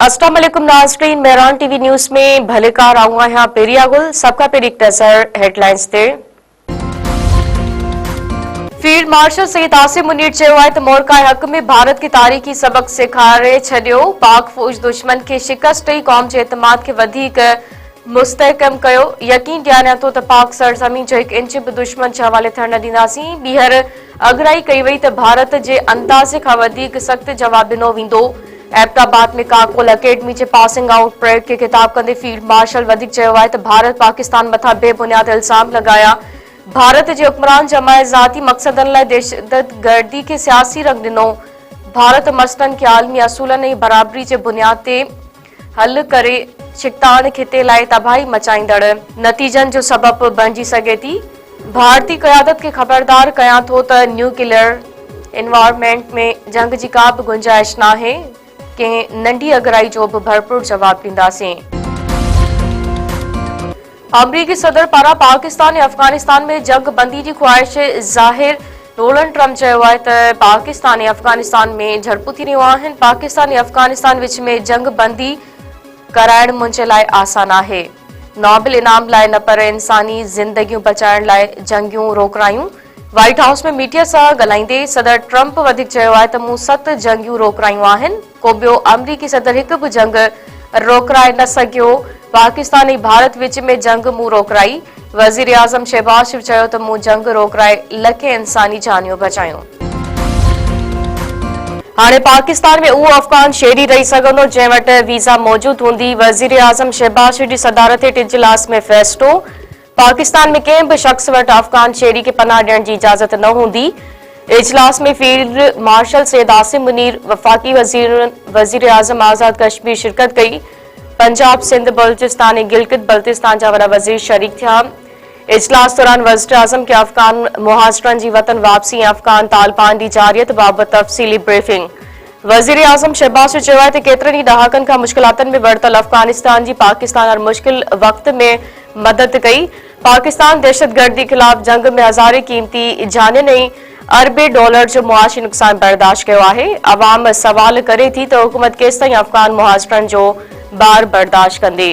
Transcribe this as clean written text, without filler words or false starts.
अस्सलाम वालेकुम नाज़रीन, मेहरान टीवी न्यूज़ में भलेकार आऊंगा यहाँ पेरियागुल सबका पेर एक नज़र हेडलाइंस ते। फील्ड मार्शल सईद आसिम मुनीर चयो आहे त मोरका हक़ में भारत की तारीख़ी सबक सेखारे छॾियो। पाक फौज दुश्मन के शिकस्त ॾेई क़ौम जे एतमाद के वधीक मुस्तहकम कयो। यकीन ॾियारियां थो त पाक सरज़मीन जो हिकु इंच बि दुश्मन जे हवाले थियण न ॾींदासीं। ॿीहर अगराई कई वई त भारत जे अंदाज़े खां वधीक सख़्त जवाब ॾिनो वेंदो। एबटाबाद में काकोल अकेडमी जे पासिंग आउट परेड के खिताब कंदे फील्ड मार्शल वधीक चयो आहे त भारत पाकिस्तान मथां बेबुनियाद इल्ज़ाम लगाया। भारत जे हुक्मरान जमाए ज़ाती मक़सदनि लाइ दहशतगर्दी के सियासी रंग ॾिनो। भारत मसइलनि खे आलमी असूलनि ऐं बराबरी जे बुनियाद ते हल करे शिकतान खिते लाइ तबाही मचाईंदड़ नतीजनि जो सबब बणिजी सघे थी। भारतीय क़यादत खे ख़बरदार कयां थो त न्यूक्लियर एनवायरनमेंट में जंग जी का बि गुंजाइश नाहे। कंहिं नंढी अगराई जो भी भरपूर जवाब ॾींदासीं। अमरीकी सदर पारां पाकिस्तान ऐं अफगानिस्तान में जंग बंदी की ख्वाहिश ज़ाहिर। डोनाल्ड ट्रंप चयो आहे त पाकिस्तान ऐं अफगानिस्तान में झड़पूं थी रहियूं आहिनि। पाकिस्तान ऐं अफगानिस्तान विच में जंग बंदी कराइण मुंहिंजे लाइ आसान आहे। नोबेल इनाम लाइ न पर इंसानी ज़िंदगियूं बचाइण लाइ जंगियूं रोकरायूं। व्हाइट हाउस में मीडिया सां ॻाल्हाईंदे सदर ट्रंप वधीक चयो आहे त मूं 7 जंगियूं रोकरायूं आहिनि। को ॿियो अमरीकी सदर हिकु बि जंग रोकराए न सघियो। पाकिस्तान ऐं भारत विच में जंग मूं रोकराई। वज़ीर आज़म शहबाज शरीफ़ चयो त मूं जंग रोकराए लखे इंसानी जानियूं बचायूं। हाणे पाकिस्तान में उहो अफ़गान शहरी रही सघंदो जंहिं वटि वीज़ा मौजूद हूंदी। वज़ीर आज़म शहबाज शरीफ़ जी सदारत हेठि इजलास में फ़ैसिलो। पाकिस्तान में कंहिं बि शख़्स वटि अफ़गान शहरी खे पनाह ॾियण जी इजाज़त न हूंदी। इजलास में फील्ड मार्शल सैयद आसिम मुनीर, वफ़ाक़ी वज़ीर आज़म आज़ाद कश्मीर शिरकत कई। पंजाब, सिंध, बलूचिस्तान ऐं गिलगित बल्तिस्तान जा वॾा वज़ीर शरीक थिया। इजलास दौरान वज़ीर आज़म खे अफ़गान मुहाजिरनि जी वतन वापसी ऐं अफ़गान तालिबान जी जारियत बाबति तफ़सीली ब्रीफिंग। वज़ीर आज़म शहबाज शरीफ़ चयो आहे त केतिरनि ई ॾहाकनि खां मुश्किलातुनि में वरतल अफ़गानिस्तान जी पाकिस्तान हर मुश्किल वक़्त में मदद कई। पाकिस्तान दहशतगर्दी ख़िलाफ़ जंग में हज़ारे क़ीमती जानियुनि ऐं अरबे डॉलर जो मुआशी नुक़सान बर्दाश्त कयो आहे। अवाम सवाल करे थी त हुकूमत केसिताईं अफ़गान मुहाजिरनि जो बार बर्दाश्त कंदी।